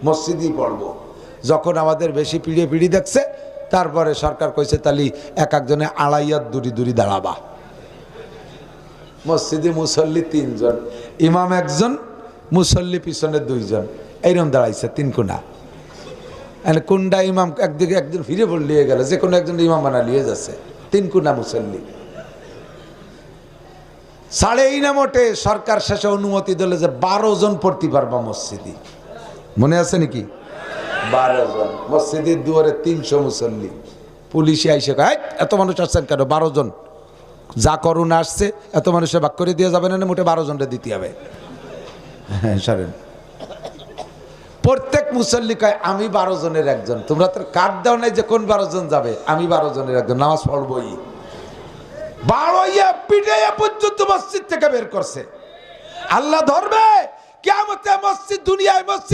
মসজিদই পড়বো। যখন আমাদের বেশি পিড়ি দেখছে, তারপরে সরকার কইছে তালি এক একজনে আড়াইয়াত দূরি দাঁড়াবা। মসজিদে মুসল্লি 3 জন, ইমাম 1 জন, মুসল্লি পিছনে 2 জন, এইরকম দাঁড়াইছে 3 কোনা। কোনটা ইমাম একদিকে একজন ফিরে পড়লিয়ে গেল, যে কোনো একজন ইমাম বানা লিয়ে যাচ্ছে, 3 কোনা মুসল্লি। সাড়ে এই না মোটে সরকার শেষে অনুমতি দিল যে 12 জন পড়তে পারবা মসজিদে। মনে আছে নাকি? 12 জন মসজিদের দুয়ারে 300 মুসল্লি। পুলিশে আইসে কয়, এত মানুষ আসছেন কেন? 12 জন, যা করুণা আসছে এত মানুষের ভাগ করে দিয়ে যাবে না, মোটে 12 জনটা দিতে হবে। হ্যাঁ সরেন। প্রত্যেক মুসল্লি কয় আমি 12 জনের একজন। তোমরা তো কার্ড দাও নাই যে কোন 12 জন যাবে, আমি 12 জনের একজন, নামাজ পড়বই। 12 পিঠে পর্যন্ত মসজিদ থেকে বের করছে। আল্লাহ ধরবে কিয়ামতে মসজিদ, দুনিয়ায় মসজিদ